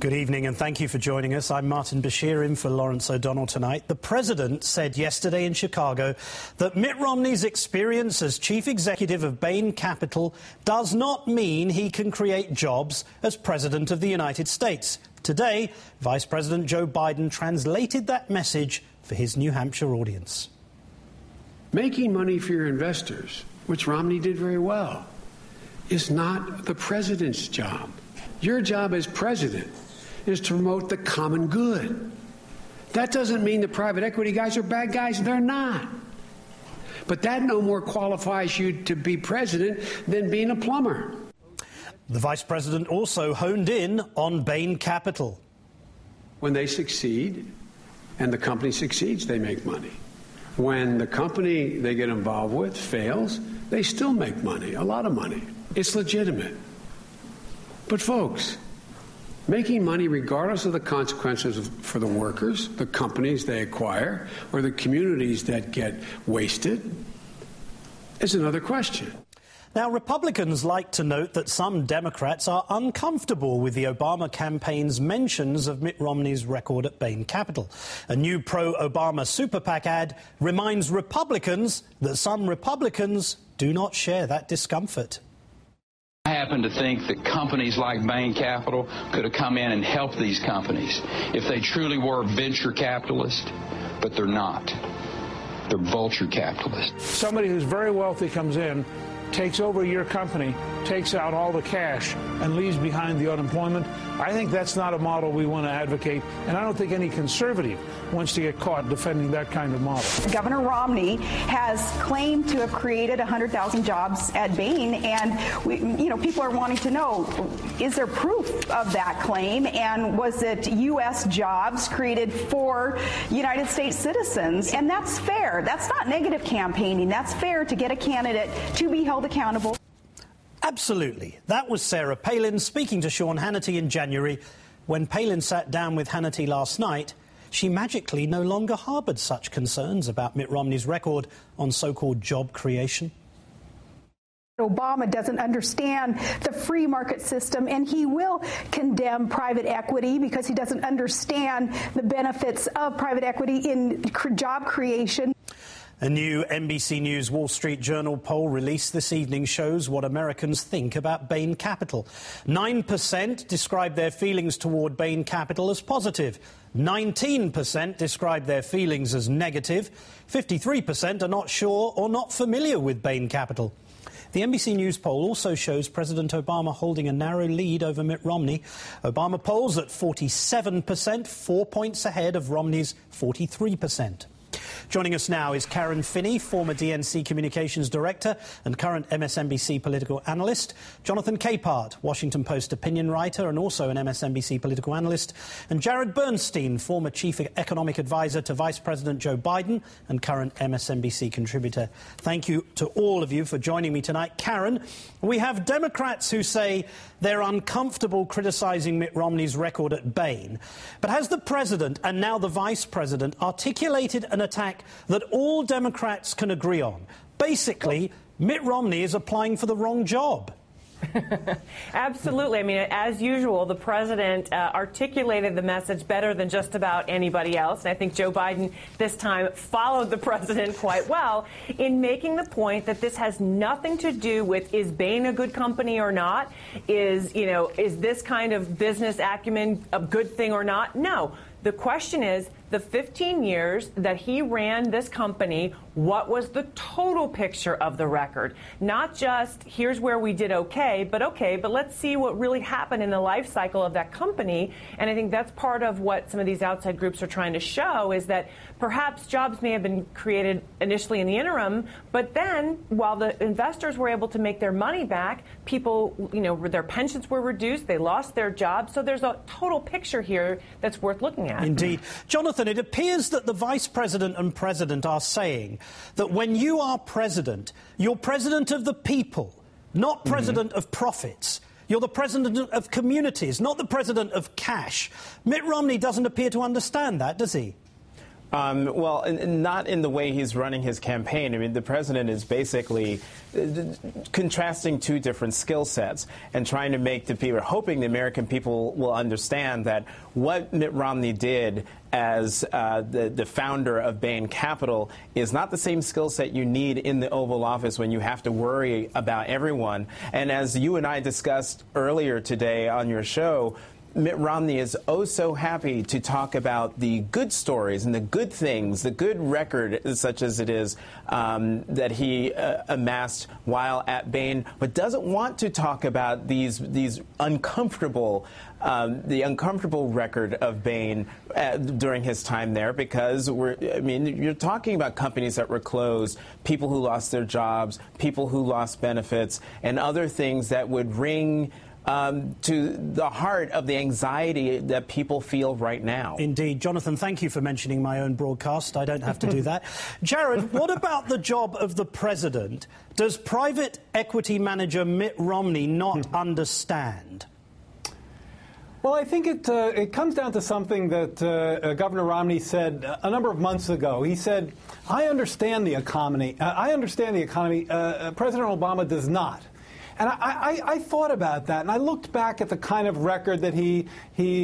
Good evening and thank you for joining us. I'm Martin Bashir in for Lawrence O'Donnell tonight. The president said yesterday in Chicago that Mitt Romney's experience as chief executive of Bain Capital does not mean he can create jobs as president of the United States. Today, Vice President Joe Biden translated that message for his New Hampshire audience. Making money for your investors, which Romney did very well, is not the president's job. Your job as president is to promote the common good. That doesn't mean the private equity guys are bad guys. They're not. But that no more qualifies you to be president than being a plumber. The vice president also honed in on Bain Capital. When they succeed and the company succeeds, they make money. When the company they get involved with fails, they still make money, a lot of money. It's legitimate. But folks, making money regardless of the consequences for the workers, the companies they acquire, or the communities that get wasted is another question. Now, Republicans like to note that some Democrats are uncomfortable with the Obama campaign's mentions of Mitt Romney's record at Bain Capital. A new pro-Obama super PAC ad reminds Republicans that some Republicans do not share that discomfort. I happen to think that companies like Bain Capital could have come in and helped these companies if they truly were venture capitalists, but they're not. They're vulture capitalists. Somebody who's very wealthy comes in, takes over your company, takes out all the cash, and leaves behind the unemployment. I think that's not a model we want to advocate, and I don't think any conservative wants to get caught defending that kind of model. Governor Romney has claimed to have created 100,000 jobs at Bain, and people are wanting to know, is there proof of that claim, and was it U.S. jobs created for United States citizens? And that's fair. That's not negative campaigning. That's fair to get a candidate to be held accountable. Absolutely. That was Sarah Palin speaking to Sean Hannity in January. When Palin sat down with Hannity last night, she magically no longer harboured such concerns about Mitt Romney's record on so-called job creation. Obama doesn't understand the free market system, and he will condemn private equity because he doesn't understand the benefits of private equity in job creation. A new NBC News Wall Street Journal poll released this evening shows what Americans think about Bain Capital. 9% describe their feelings toward Bain Capital as positive. 19% describe their feelings as negative. 53% are not sure or not familiar with Bain Capital. The NBC News poll also shows President Obama holding a narrow lead over Mitt Romney. Obama polls at 47%, 4 points ahead of Romney's 43%. Joining us now is Karen Finney, former DNC Communications Director and current MSNBC political analyst, Jonathan Capehart, Washington Post opinion writer and also an MSNBC political analyst, and Jared Bernstein, former chief economic advisor to Vice President Joe Biden and current MSNBC contributor. Thank you to all of you for joining me tonight. Karen, we have Democrats who say they're uncomfortable criticizing Mitt Romney's record at Bain. But has the president and now the vice president articulated an attack that all Democrats can agree on? Basically, Mitt Romney is applying for the wrong job. Absolutely. I mean, as usual, the president articulated the message better than just about anybody else. And I think Joe Biden this time followed the president quite well in making the point that this has nothing to do with, is Bain a good company or not? Is this kind of business acumen a good thing or not? No. The question is, the 15 years that he ran this company, what was the total picture of the record? Not just, here's where we did okay, but let's see what really happened in the life cycle of that company. And I think that's part of what some of these outside groups are trying to show, is that perhaps jobs may have been created initially in the interim, but then while the investors were able to make their money back, people, their pensions were reduced, they lost their jobs. So there's a total picture here that's worth looking at. Indeed. Jonathan, it appears that the vice president and president are saying that when you are president, you're president of the people, not president of profits. You're the president of communities, not the president of cash. Mitt Romney doesn't appear to understand that, does he? Well, not in the way he's running his campaign. I mean, the president is basically contrasting two different skill sets and trying to make the people, hoping the American people will understand that what Mitt Romney did as the founder of Bain Capital is not the same skill set you need in the Oval Office when you have to worry about everyone. And as you and I discussed earlier today on your show, Mitt Romney is oh so happy to talk about the good stories and the good things, the good record, such as it is, that he amassed while at Bain, but doesn't want to talk about these uncomfortable, the uncomfortable record of Bain during his time there, because you're talking about companies that were closed, people who lost their jobs, people who lost benefits, and other things that would ring to the heart of the anxiety that people feel right now. Indeed. Jonathan, thank you for mentioning my own broadcast. I don't have to do that. Jared, what about the job of the president? Does private equity manager Mitt Romney not understand? Well, I think it comes down to something that Governor Romney said a number of months ago. He said, I understand the economy. President Obama does not. And I thought about that, and I looked back at the kind of record that he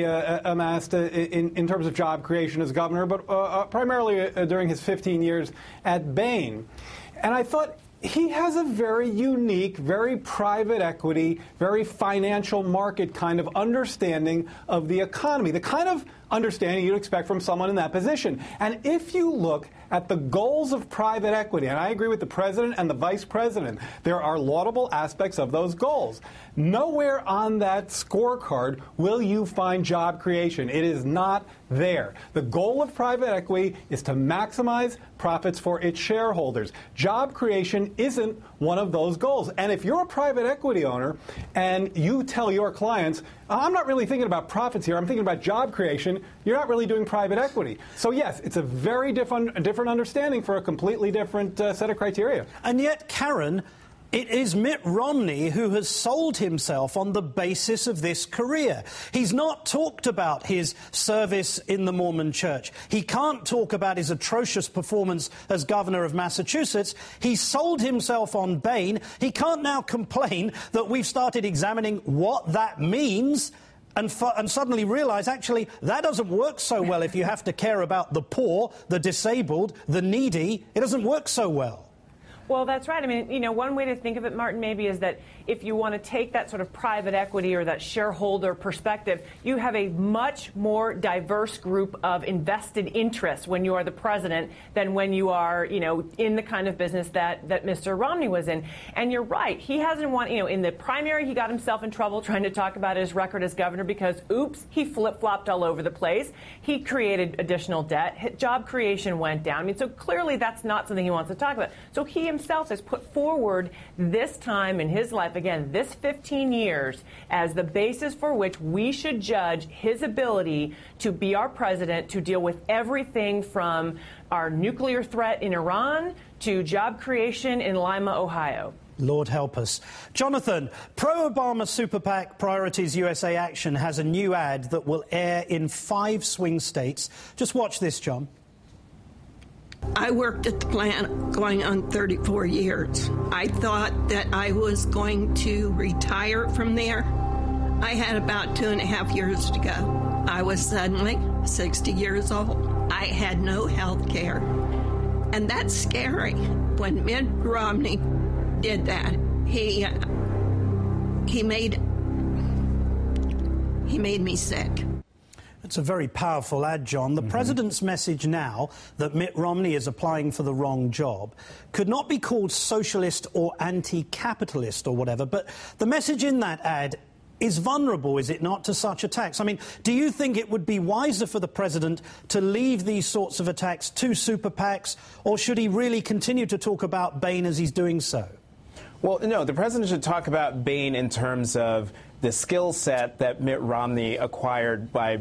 amassed in terms of job creation as governor, but primarily during his 15 years at Bain. And I thought, he has a very unique, very private equity, very financial market kind of understanding of the economy, the kind of understanding you'd expect from someone in that position. And if you look at the goals of private equity, and I agree with the president and the vice president, there are laudable aspects of those goals. Nowhere on that scorecard will you find job creation. It is not there. The goal of private equity is to maximize profits for its shareholders. Job creation isn't one of those goals. And if you're a private equity owner and you tell your clients, I'm not really thinking about profits here, I'm thinking about job creation, you're not really doing private equity. So yes, it's a very different understanding for a completely different set of criteria. And yet, Karen, it is Mitt Romney who has sold himself on the basis of this career. He's not talked about his service in the Mormon Church. He can't talk about his atrocious performance as governor of Massachusetts. He sold himself on Bain. He can't now complain that we've started examining what that means and suddenly realize, actually, that doesn't work so well if you have to care about the poor, the disabled, the needy. It doesn't work so well. Well, that's right. I mean, one way to think of it, Martin, maybe is that if you want to take that sort of private equity or that shareholder perspective, you have a much more diverse group of invested interests when you are the president than when you are, in the kind of business that Mr. Romney was in. And you're right. He hasn't won, in the primary, he got himself in trouble trying to talk about his record as governor because, oops, he flip-flopped all over the place. He created additional debt. Job creation went down. I mean, so clearly that's not something he wants to talk about. So he himself has put forward this time in his life, again, this 15 years, as the basis for which we should judge his ability to be our president, to deal with everything from our nuclear threat in Iran to job creation in Lima, Ohio. Lord help us. Jonathan, pro-Obama super PAC Priorities USA Action has a new ad that will air in 5 swing states. Just watch this, John. I worked at the plant going on 34 years. I thought that I was going to retire from there. I had about 2.5 years to go. I was suddenly 60 years old. I had no health care. And that's scary. When Mitt Romney did that, he made me sick. It's a very powerful ad, John. The president's message now that Mitt Romney is applying for the wrong job could not be called socialist or anti-capitalist or whatever, but the message in that ad is vulnerable, is it not, to such attacks? I mean, do you think it would be wiser for the president to leave these sorts of attacks to super PACs, or should he really continue to talk about Bain as he's doing so? Well, no, the president should talk about Bain in terms of the skill set that Mitt Romney acquired by,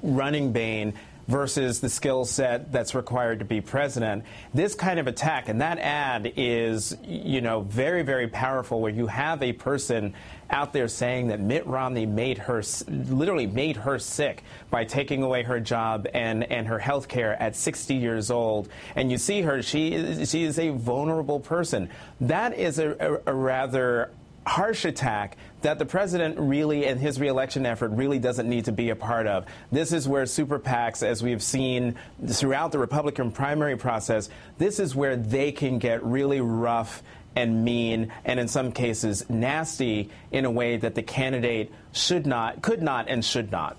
running Bain, versus the skill set that's required to be president. This kind of attack, and that ad is, very, very powerful, where you have a person out there saying that Mitt Romney literally made her sick by taking away her job and her health care at 60 years old. And you see her, she is a vulnerable person. That is a rather harsh attack that the president really, and his reelection effort, really doesn't need to be a part of. This is where super PACs, as we've seen throughout the Republican primary process, this is where they can get really rough and mean, and in some cases nasty, in a way that the candidate could not, and should not.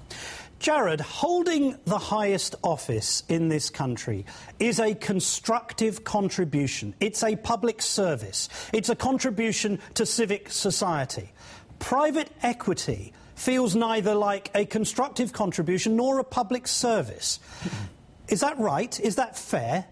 Jared, holding the highest office in this country is a constructive contribution. It's a public service. It's a contribution to civic society. Private equity feels neither like a constructive contribution nor a public service. Is that right? Is that fair?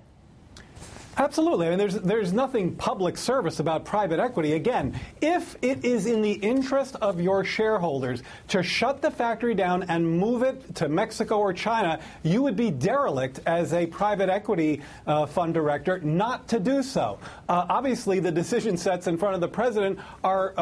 Absolutely. I mean, there's nothing public service about private equity. Again, if it is in the interest of your shareholders to shut the factory down and move it to Mexico or China, you would be derelict as a private equity fund director not to do so. Obviously, the decision sets in front of the president are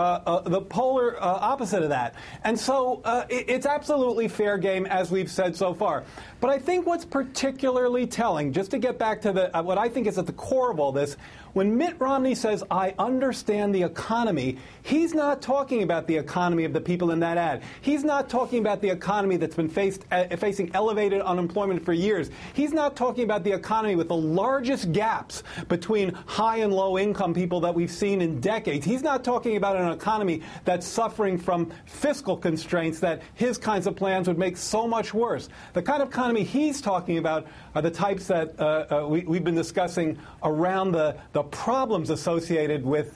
the polar opposite of that. And so it's absolutely fair game, as we've said so far. But I think what's particularly telling, just to get back to what I think is at the core of all this, when Mitt Romney says, I understand the economy, he's not talking about the economy of the people in that ad. He's not talking about the economy that's been facing elevated unemployment for years. He's not talking about the economy with the largest gaps between high and low income people that we've seen in decades. He's not talking about an economy that's suffering from fiscal constraints that his kinds of plans would make so much worse. The kind of economy he's talking about are the types that we've been discussing around the problems associated with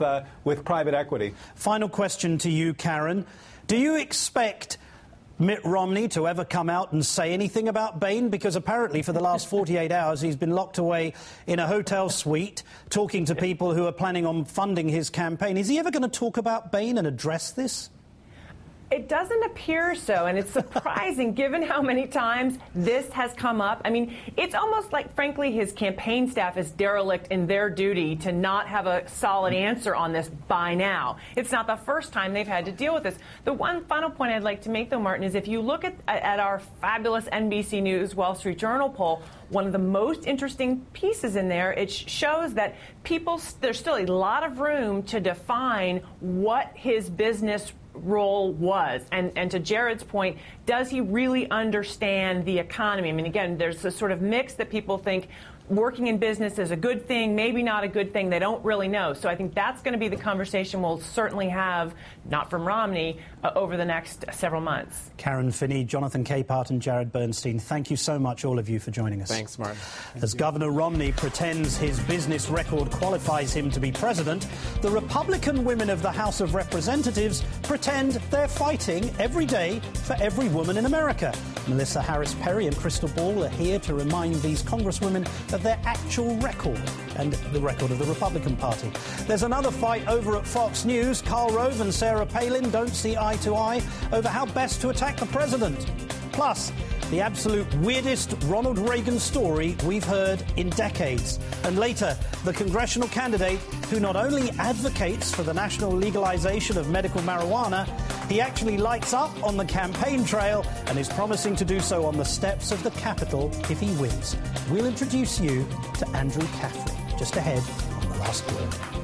private equity. Final question to you, Karen. Do you expect Mitt Romney to ever come out and say anything about Bain? Because apparently for the last 48 hours he's been locked away in a hotel suite talking to people who are planning on funding his campaign. Is he ever going to talk about Bain and address this? It doesn't appear so, and it's surprising given how many times this has come up. I mean, it's almost like, frankly, his campaign staff is derelict in their duty to not have a solid answer on this by now. It's not the first time they've had to deal with this. The one final point I'd like to make, though, Martin, is if you look at our fabulous NBC News Wall Street Journal poll, one of the most interesting pieces in there, it shows that there's still a lot of room to define what his business role was. And to Jared's point, does he really understand the economy? I mean, again, there's this sort of mix that people think working in business is a good thing, maybe not a good thing. They don't really know. So I think that's going to be the conversation we'll certainly have, not from Romney, over the next several months. Karen Finney, Jonathan Capehart and Jared Bernstein, thank you so much, all of you, for joining us. Thanks, Martin. As Governor Romney pretends his business record qualifies him to be president, the Republican women of the House of Representatives pretend they're fighting every day for every woman in America. Melissa Harris Perry and Crystal Ball are here to remind these congresswomen of their actual record and the record of the Republican Party. There's another fight over at Fox News. Karl Rove and Sarah Palin don't see eye to eye over how best to attack the president. Plus, the absolute weirdest Ronald Reagan story we've heard in decades. And later, the congressional candidate who not only advocates for the national legalization of medical marijuana, he actually lights up on the campaign trail and is promising to do so on the steps of the Capitol if he wins. We'll introduce you to Andrew Caffrey just ahead on The Last Word.